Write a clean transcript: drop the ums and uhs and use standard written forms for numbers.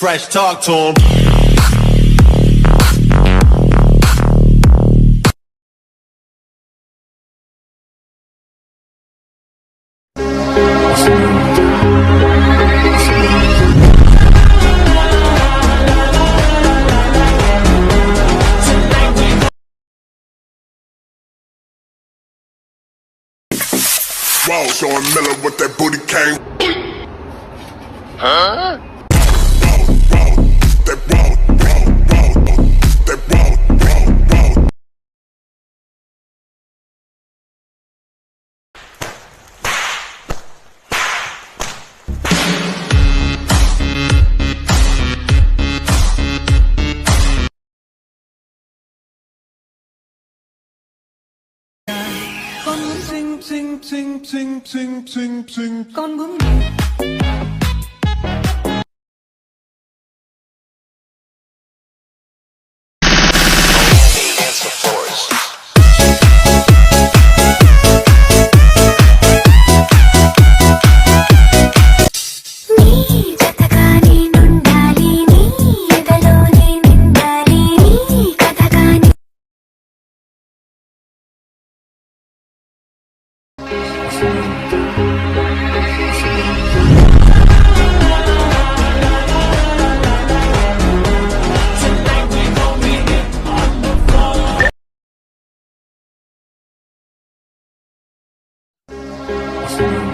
fresh, talk to him. Raw, showing Miller with that booty king. Huh? That raw, that raw. Con muốn xinh, con muốn Tonight